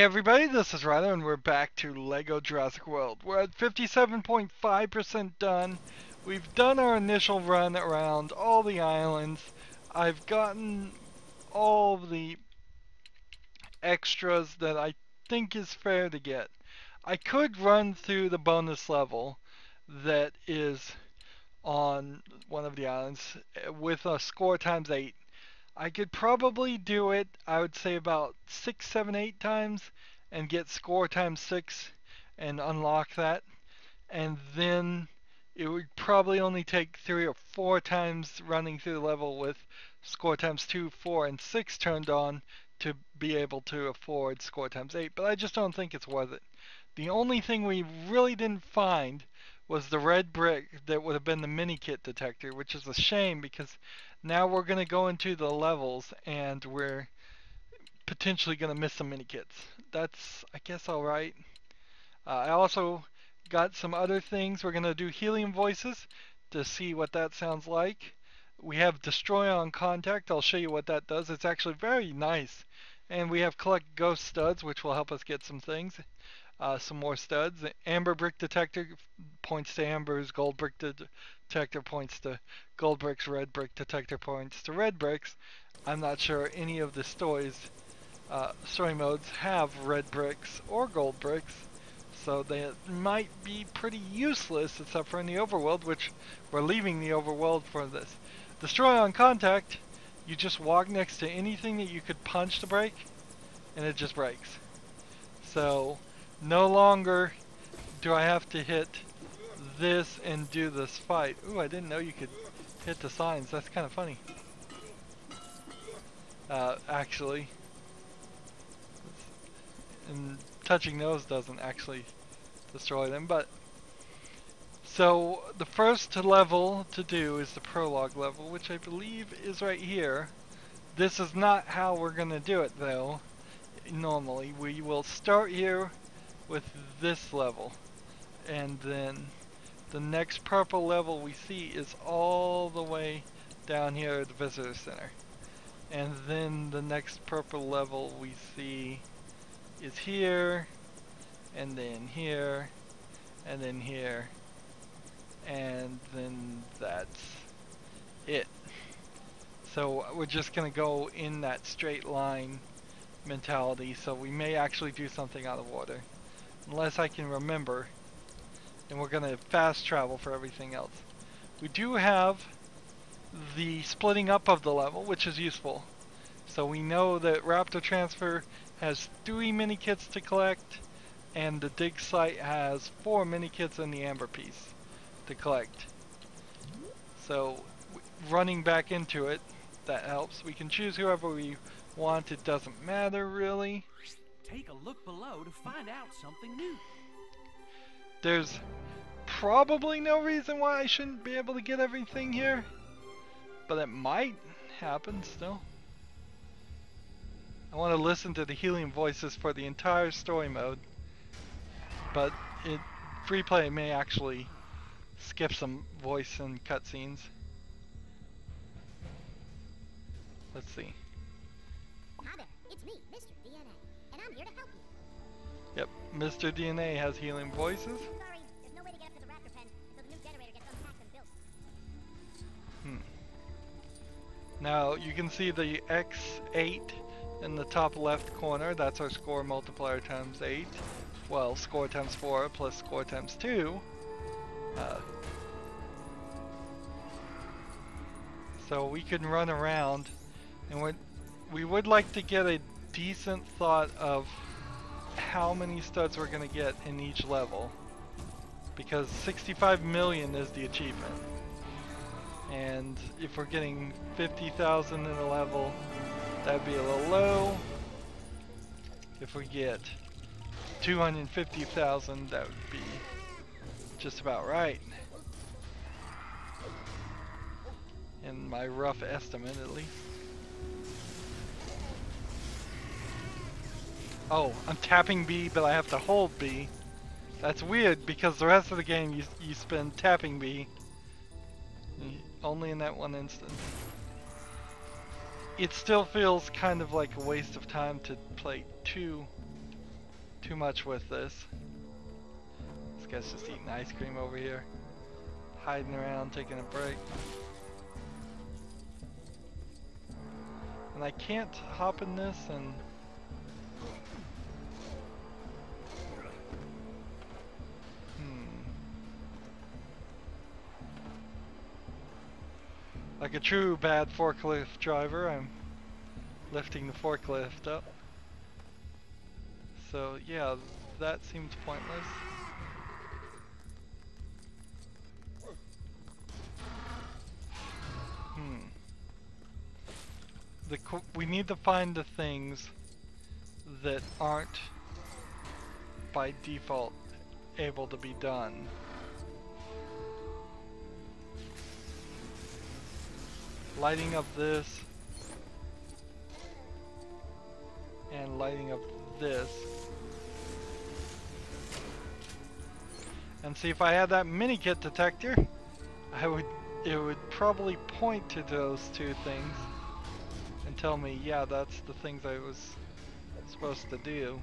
everybody, this is Rydo and we're back to Lego Jurassic World. We're at 57.5% done. We've done our initial run around all the islands. I've gotten all the extras that I think is fair to get. I could run through the bonus level that is on one of the islands with a score times 8. I could probably do it, I would say about 6, 7, 8 times and get score times 6 and unlock that. And then it would probably only take 3 or 4 times running through the level with score times 2, 4, and 6 turned on to be able to afford score times 8. But I just don't think it's worth it. The only thing we really didn't find was the red brick that would have been the mini kit detector, which is a shame because now we're going to go into the levels and we're potentially going to miss some mini kits. That's, I guess, alright. I also got some other things. We're going to do helium voices to see what that sounds like. We have destroy on contact. I'll show you what that does. It's actually very nice. And we have collect ghost studs, which will help us get some things. Some more studs. Amber brick detector points to ambers. Gold brick detector points to gold bricks. Red brick detector points to red bricks. I'm not sure any of the story modes have red bricks or gold bricks, so they might be pretty useless except for in the overworld, which we're leaving the overworld for this. Destroy on contact, you just walk next to anything that you could punch to break and it just breaks. So no longer do I have to hit this and do this fight. Ooh, I didn't know you could hit the signs. That's kind of funny. Actually. And touching those doesn't actually destroy them, but so the first level to do is the prologue level, which I believe is right here. This is not how we're gonna do it though. Normally we will start here with this level, and then the next purple level we see is all the way down here at the visitor center, and then the next purple level we see is here, and then here, and then here, and then that's it. So we're just gonna go in that straight line mentality, so we may actually do something out of order, unless I can remember, and we're gonna fast travel for everything else. We do have the splitting up of the level, which is useful. So we know that Raptor Transfer has 3 mini kits to collect, and the dig site has 4 mini kits and the amber piece to collect. So running back into it, that helps. We can choose whoever we want, it doesn't matter really. Take a look below to find out something new. There's probably no reason why I shouldn't be able to get everything here, but it might happen still. I want to listen to the helium voices for the entire story mode, but free play may actually skip some voice and cutscenes. Let's see. Hi there, it's me, Mr. DNA, and I'm here to help you. Yep, Mr. DNA has helium voices. Sorry, there's no way to get up to the Raptor pen until the new generator gets unpacked and built. Now you can see the X8 in the top left corner. That's our score multiplier times 8. Well, score times 4 plus score times 2. So we can run around, and we would like to get a decent thought of how many studs we're going to get in each level, because 65 million is the achievement, and if we're getting 50,000 in a level, that'd be a little low. If we get 250,000, that would be just about right, in my rough estimate at least. Oh, I'm tapping B, but I have to hold B. That's weird, because the rest of the game you spend tapping B. Only in that one instance. It still feels kind of like a waste of time to play 2 too much with this. This guy's just eating ice cream over here. Hiding around, taking a break. And I can't hop in this and... Like a true bad forklift driver, I'm lifting the forklift up. So yeah, that seems pointless. We need to find the things that aren't by default able to be done. Lighting up this and lighting up this. And see, if I had that mini kit detector, it would probably point to those two things and tell me, yeah, that's the things I was supposed to do.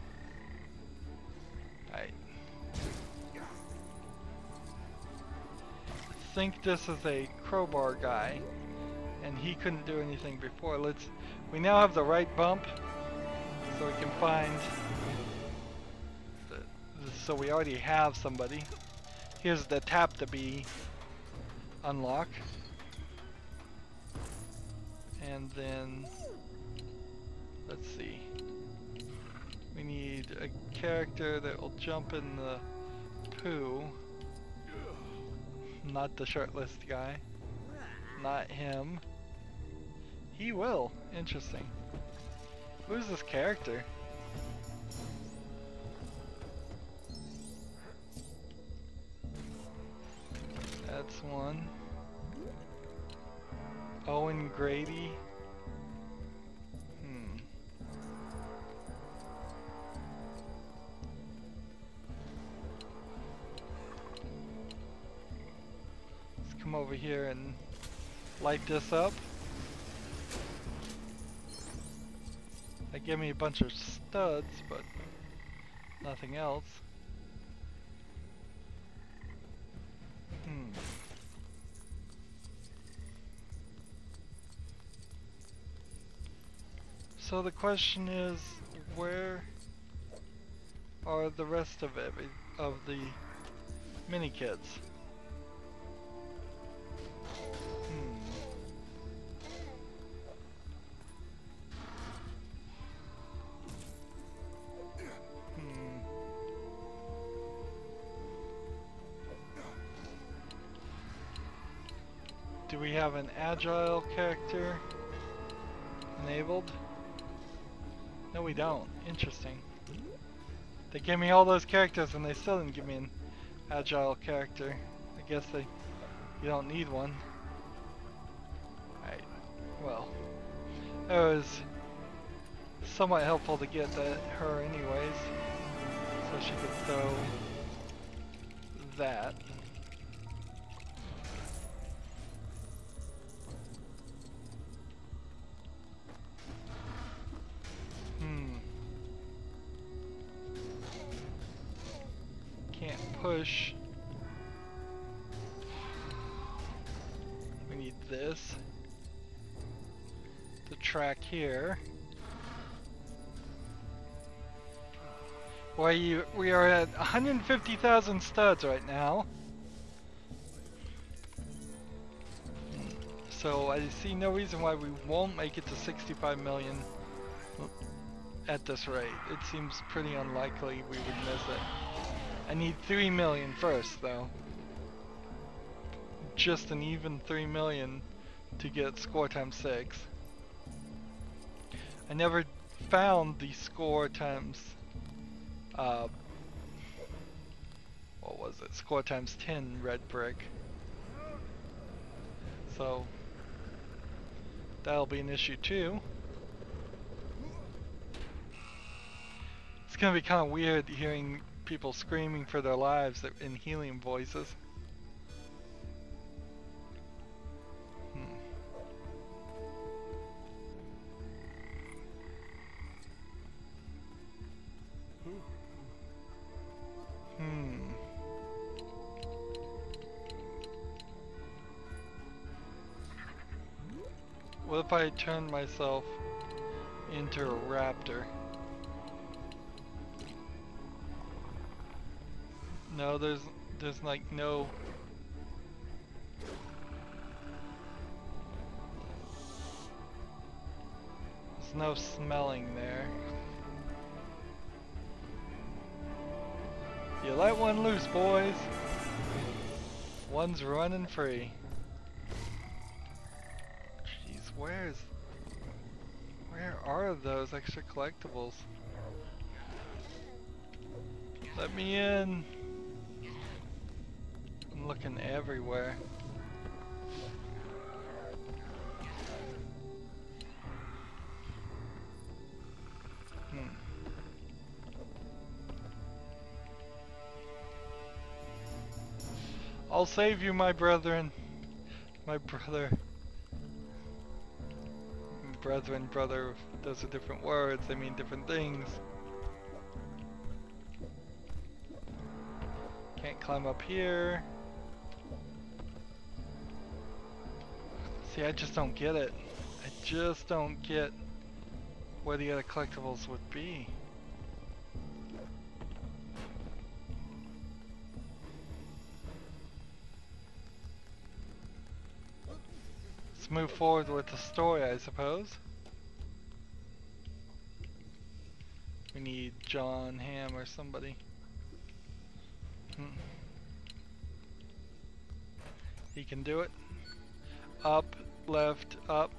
Alright. I think this is a crowbar guy, and he couldn't do anything before. We now have the right bump, so we can find so we already have somebody. Here's the tap to be unlock. And then let's see. We need a character that will jump in the poo. Not the shirtless guy. Not him. He will. Interesting. Who's this character? That's one. Owen Grady. Let's come over here and light this up. That gave me a bunch of studs, but nothing else. So the question is, where are the rest of the mini kits? Do we have an agile character enabled? No, we don't. Interesting. They gave me all those characters and they still didn't give me an agile character. I guess you don't need one. Alright, well. It was somewhat helpful to get her anyways. So she could throw that. Push. We need this. The track here. We are at 150,000 studs right now. So I see no reason why we won't make it to 65 million at this rate. It seems pretty unlikely we would miss it. I need 3 million first, though. Just an even 3 million to get score times 6. I never found the score times, what was it? Score times 10 red brick. So, that'll be an issue too. It's gonna be kind of weird hearing people screaming for their lives in helium voices. if I turned myself into a raptor? No, there's like no. There's no smelling there. You let one loose, boys. One's running free. Jeez, where are those extra collectibles? Let me in. I'm looking everywhere. I'll save you, my brethren. My brother. Brethren, brother, those are different words, they mean different things. Can't climb up here. See, I just don't get it. I just don't get where the other collectibles would be. Let's move forward with the story, I suppose. We need John Hamm or somebody. He can do it. Up, left, up,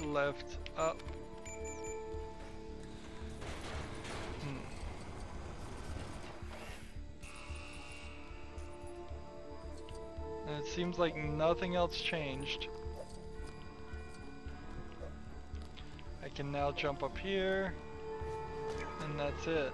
left, up. And it seems like nothing else changed. I can now jump up here, and that's it.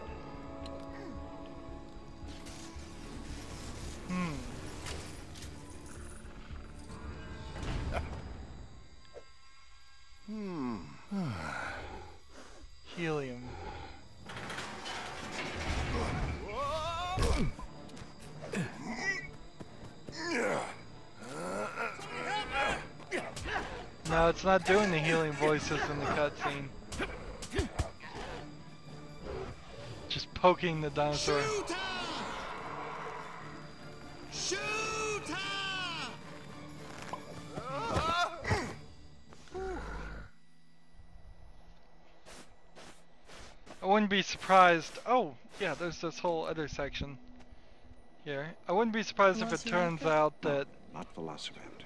Helium. No, it's not doing the healing voices in the cutscene. Just poking the dinosaur. I wouldn't be surprised. Oh, yeah, there's this whole other section here. I wouldn't be surprised if it turns out that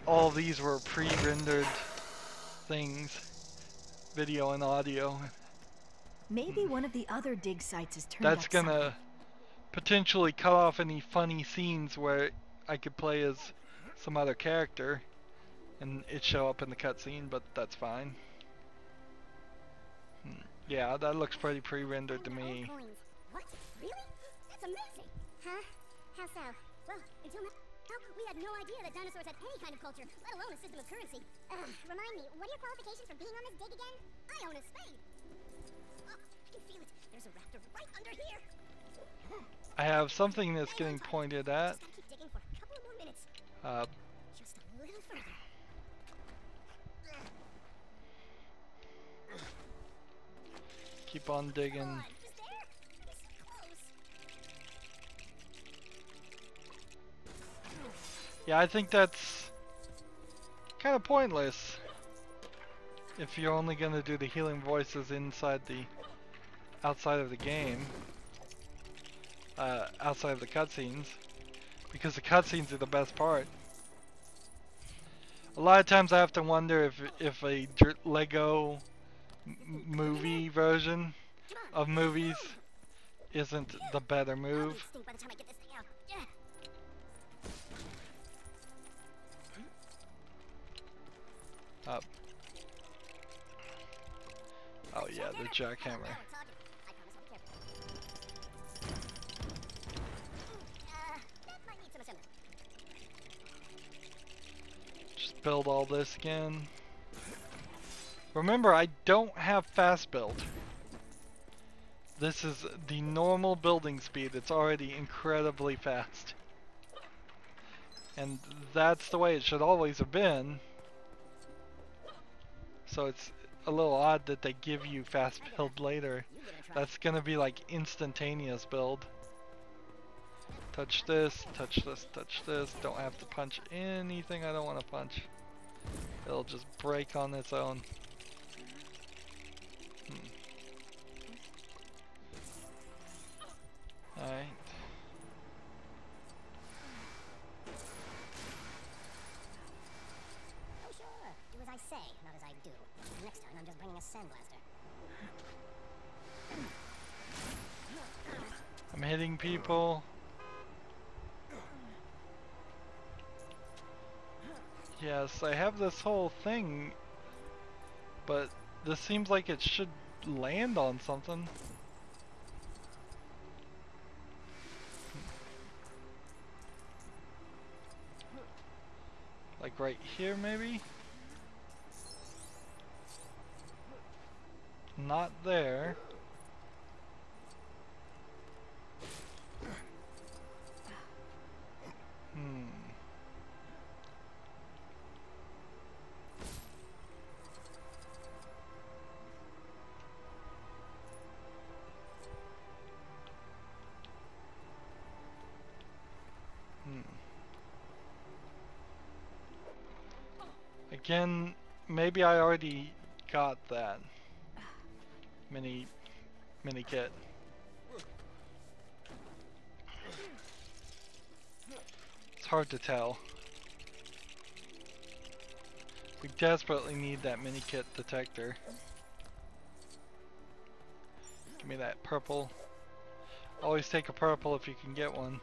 all these were pre-rendered things, video and audio. Maybe one of the other dig sites has turned That's up gonna something. potentially cut off any funny scenes where I could play as some other character and it show up in the cutscene, but that's fine. Yeah, that looks pretty pre-rendered to me. What? Really? That's amazing! Huh? How so? Well, until now, we had no idea that dinosaurs had any kind of culture, let alone a system of currency. Remind me, what are your qualifications for being on this dig again? I own a spade! Oh, I can feel it. There's a raptor right under here! I have something that's getting pointed at. Just gotta keep digging for a couple more minutes. Just a little further. Keep on digging. Come on, just there? You're so close. Yeah, I think that's kind of pointless if you're only going to do the healing voices outside of the game, outside of the cutscenes, because the cutscenes are the best part. A lot of times I have to wonder if a Lego movie version of movies isn't the better move. By the time I get this thing out. Yeah. Up. Oh yeah, the jackhammer. Just build all this again. Remember, I don't have fast build. This is the normal building speed. It's already incredibly fast. And that's the way it should always have been. So it's a little odd that they give you fast build later. That's gonna be like instantaneous build. Touch this, touch this, touch this. Don't have to punch anything I don't want to punch. It'll just break on its own. Alright. Oh sure, do as I say, not as I do. Next time I'm just bringing a sandblaster. I'm hitting people. Yes, I have this whole thing, but this seems like it should land on something. Like right here, maybe? Not there. Again, maybe I already got that mini kit. It's hard to tell. We desperately need that mini kit detector. Give me that purple. Always take a purple if you can get one.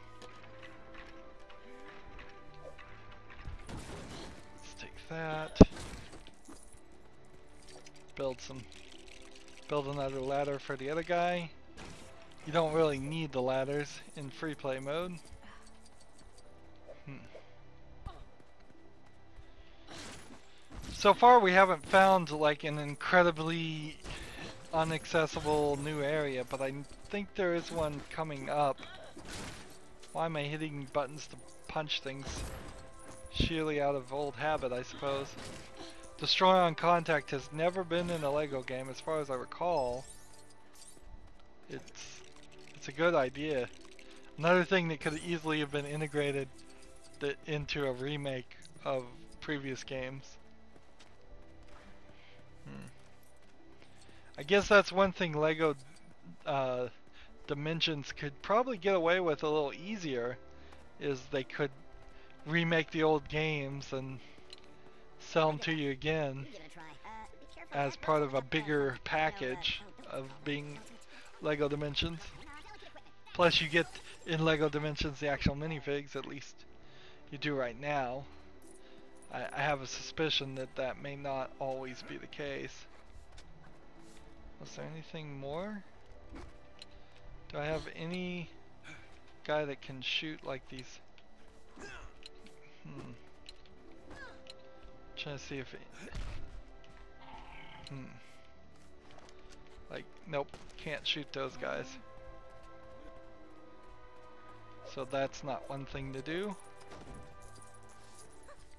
That. Build another ladder for the other guy. You don't really need the ladders in free play mode. So far we haven't found like an incredibly inaccessible new area, but I think there is one coming up. Why am I hitting buttons to punch things? Sheerly out of old habit, I suppose. Destroy on contact has never been in a Lego game, as far as I recall. It's a good idea. Another thing that could easily have been integrated into a remake of previous games. I guess that's one thing Lego Dimensions could probably get away with a little easier, is they could remake the old games and sell them to you again as part of a bigger package of being Lego Dimensions. Plus you get in Lego Dimensions the actual minifigs, at least you do right now. I have a suspicion that that may not always be the case. Was there anything more? Do I have any guy that can shoot like these? Trying to see if it... Like, nope, can't shoot those guys. So that's not one thing to do.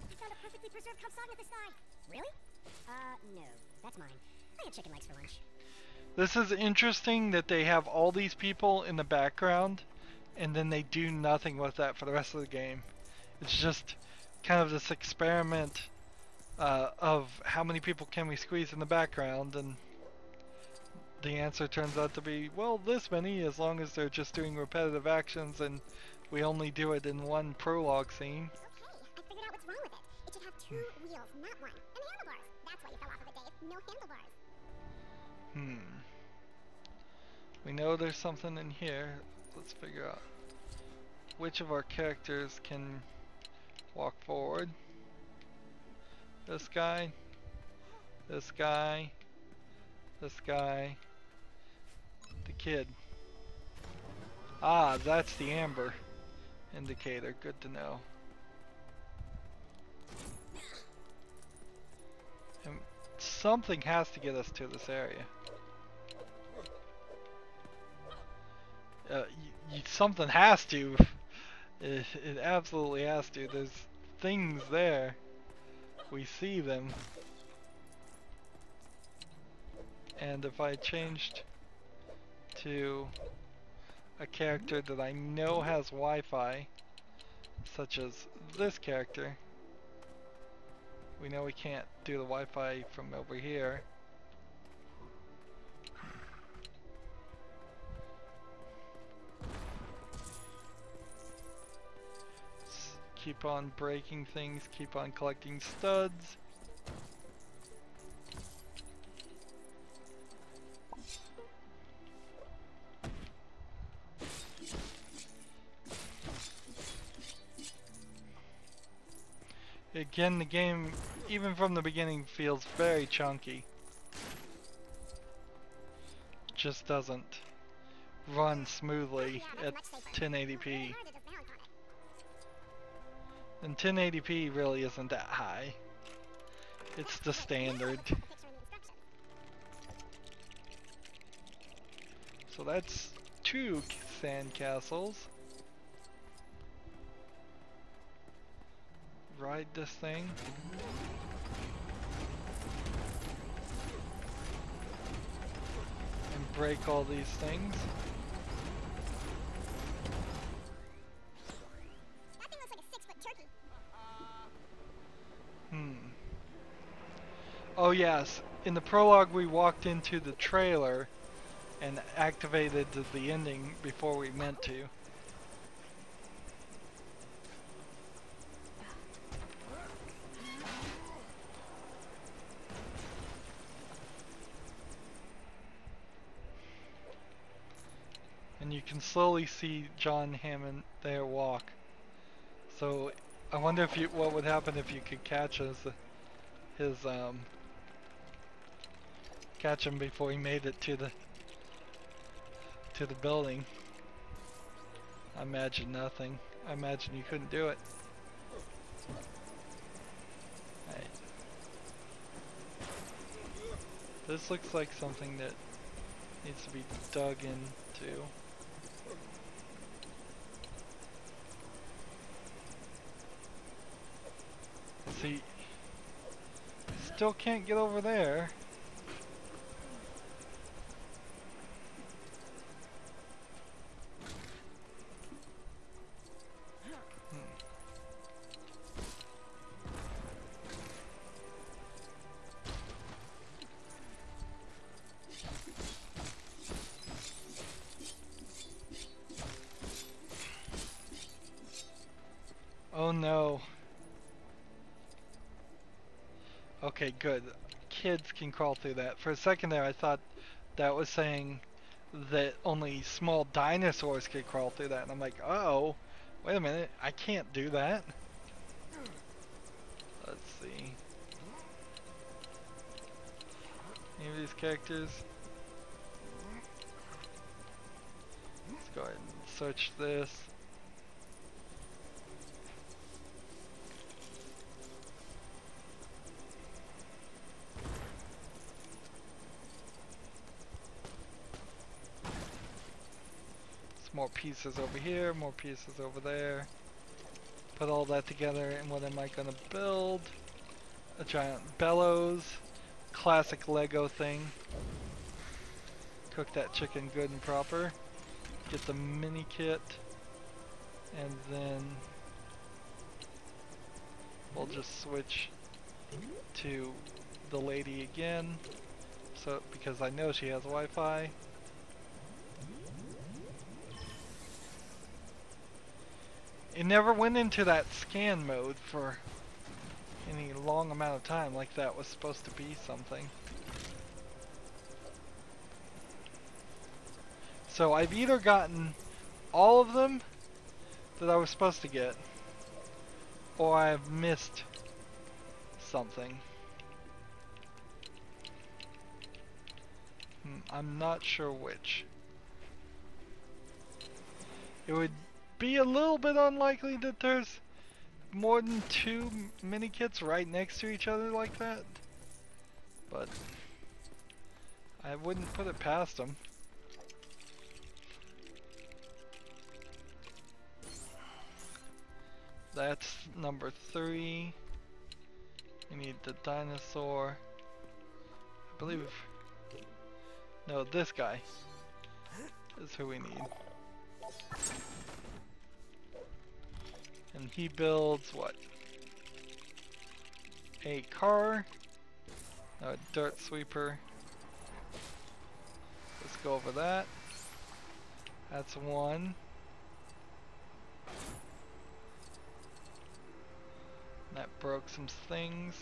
You found a perfectly preserved Compsognathus this side. Really? No, that's mine. I had chicken legs for lunch. This is interesting that they have all these people in the background and then they do nothing with that for the rest of the game. It's just kind of this experiment of how many people can we squeeze in the background, and the answer turns out to be, well, this many, as long as they're just doing repetitive actions and we only do it in one prologue scene. Okay, I figured out what's wrong with it. It should have 2 wheels, not 1. And handlebars. That's why you fell off of it, Dave. No handlebars. We know there's something in here. Let's figure out which of our characters can walk forward. This guy, this guy, this guy, the kid. Ah, that's the amber indicator. Good to know. And something has to get us to this area. Something has to. It absolutely has to. There's things there. We see them. And if I changed to a character that I know has Wi-Fi, such as this character, we know we can't do the Wi-Fi from over here. Keep on breaking things, keep on collecting studs. Again, the game, even from the beginning, feels very chunky. Just doesn't run smoothly at 1080p. And 1080p really isn't that high. It's the standard. So that's 2 sand castles. Ride this thing. And break all these things. That thing looks like a 6-foot turkey. Oh yes, in the prologue we walked into the trailer and activated the ending before we meant to. And you can slowly see John Hammond there walk. So I wonder if what would happen if you could catch catch him before he made it to the building. I imagine nothing. I imagine you couldn't do it. Right. This looks like something that needs to be dug into. See, still can't get over there. Oh no. Okay, good. Kids can crawl through that. For a second there I thought that was saying that only small dinosaurs could crawl through that, and I'm like, oh, wait a minute, I can't do that. Let's see. Any of these characters? Let's go ahead and search this. More pieces over here, more pieces over there. Put all that together, and what am I gonna build? A giant bellows. Classic Lego thing. Cook that chicken good and proper. Get the mini kit. And then we'll just switch to the lady again. So, because I know she has Wi-Fi. It never went into that scan mode for any long amount of time, like that was supposed to be something. So I've either gotten all of them that I was supposed to get, or I've missed something. I'm not sure which. It would be a little bit unlikely that there's more than 2 mini kits right next to each other like that, but I wouldn't put it past them. That's number 3. We need the dinosaur. I believe No, this guy is who we need. And he builds what? A car, a dirt sweeper. Let's go over that. That's one. That broke some things.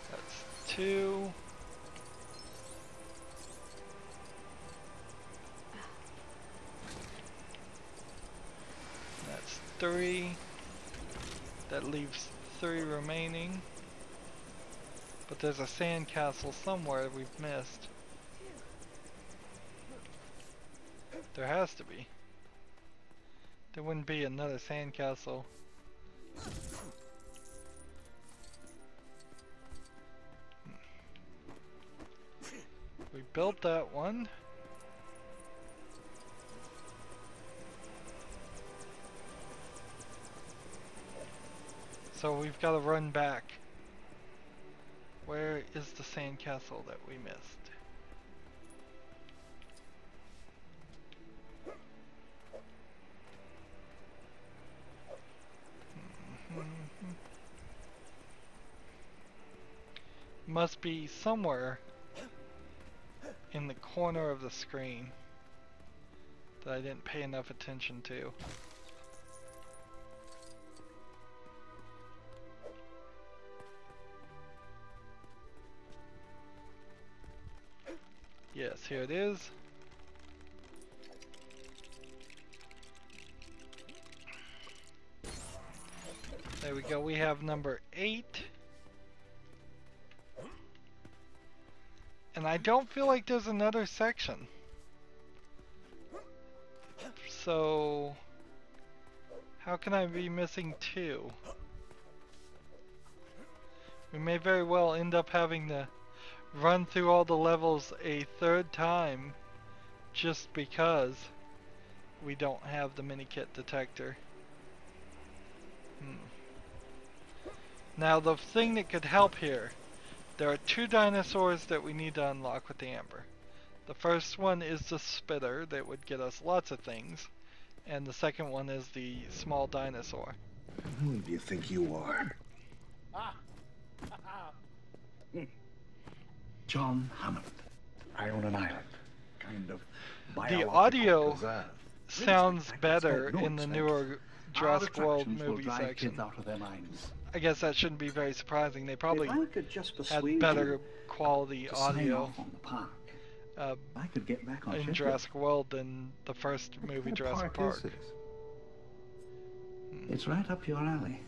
That's two. That's three. That leaves three remaining. But there's a sandcastle somewhere we've missed. There has to be. There wouldn't be another sandcastle. We built that one. So we've got to run back. Where is the sandcastle that we missed? Must be somewhere in the corner of the screen that I didn't pay enough attention to. Yes, here it is. There we go, we have number 8. And I don't feel like there's another section. So how can I be missing 2? We may very well end up having to run through all the levels a 3rd time just because we don't have the mini-kit detector. Now the thing that could help here, there are 2 dinosaurs that we need to unlock with the amber. The first one is the spitter that would get us lots of things, and the second one is the small dinosaur. Who do you think you are? John Hammond. I own an island. Kind of The audio preserve. sounds better No in the expense. newer Our Jurassic World attractions will movie drive section. kids out of their minds. I guess that shouldn't be very surprising. They probably If I could just had persuade better you quality to sign audio off on the park, I could get back on in schedule. Jurassic World than the first What movie kind of Jurassic park is Park. this? It's right up your alley.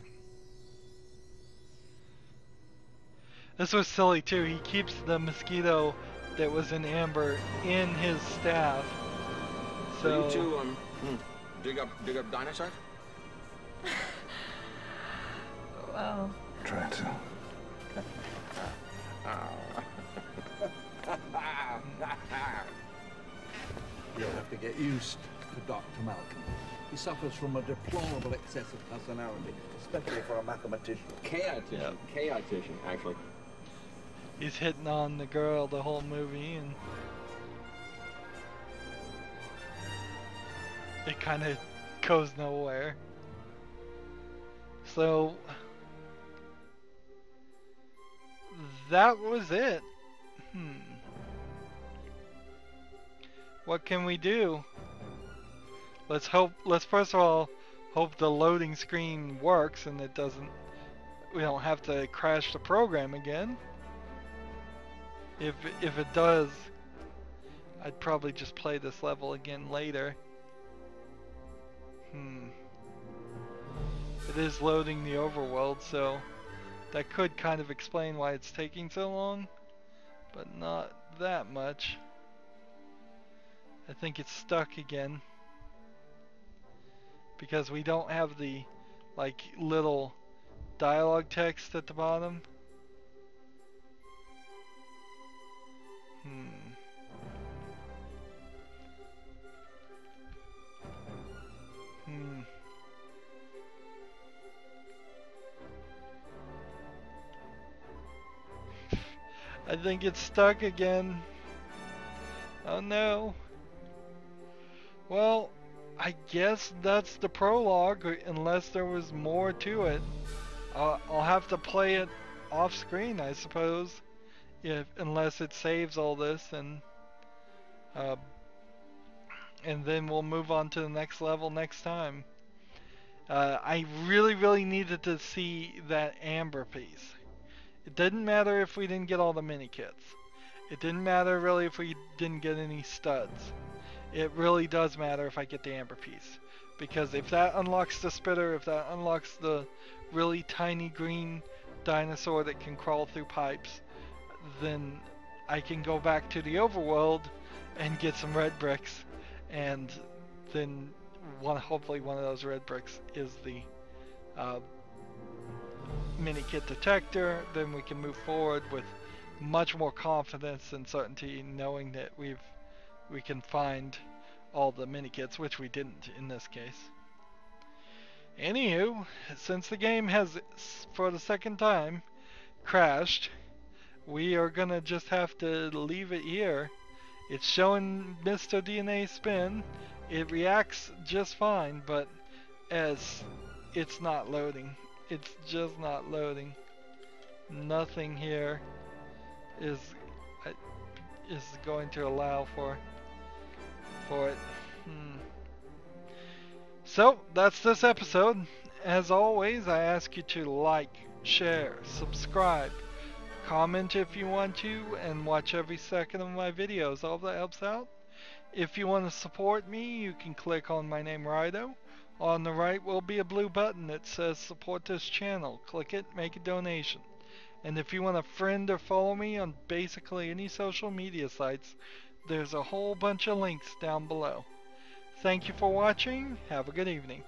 This was silly too. He keeps the mosquito that was in amber in his staff. So you two dig up dinosaurs? Well, Try to. You'll have to get used to Dr. Malcolm. He suffers from a deplorable excess of personality, especially for a mathematician. Chaotician. Chaotician, actually. he's hitting on the girl the whole movie, and it kind of goes nowhere. So that was it. What can we do? Let's first of all hope the loading screen works and it doesn't, we don't have to crash the program again. If it does, I'd probably just play this level again later. It is loading the overworld, so that could kind of explain why it's taking so long, but not that much. I think it's stuck again because we don't have the like little dialogue text at the bottom. I think it's stuck again. Oh no. Well, I guess that's the prologue, unless there was more to it. I'll have to play it off screen, I suppose, unless it saves all this, and then we'll move on to the next level next time. I really needed to see that amber piece. It didn't matter if we didn't get all the mini kits. It didn't matter really if we didn't get any studs. It really does matter if I get the amber piece. Because if that unlocks the spitter, if that unlocks the really tiny green dinosaur that can crawl through pipes, then I can go back to the overworld and get some red bricks, and then hopefully one of those red bricks is the mini kit detector. Then we can move forward with much more confidence and certainty, knowing that we can find all the mini kits, which we didn't in this case. Anywho, since the game has, for the second time, crashed, we are gonna just have to leave it here. It's showing Mr. DNA spin. It reacts just fine, but as it's not loading. It's just not loading. Nothing here is going to allow for it. So that's this episode. As always, I ask you to like, share, subscribe, comment if you want to, and watch every second of my videos. All that helps out. If you want to support me, you can click on my name, Rydo. On the right will be a blue button that says support this channel. Click it, make a donation. And if you want to friend or follow me on basically any social media sites, there's a whole bunch of links down below. Thank you for watching. Have a good evening.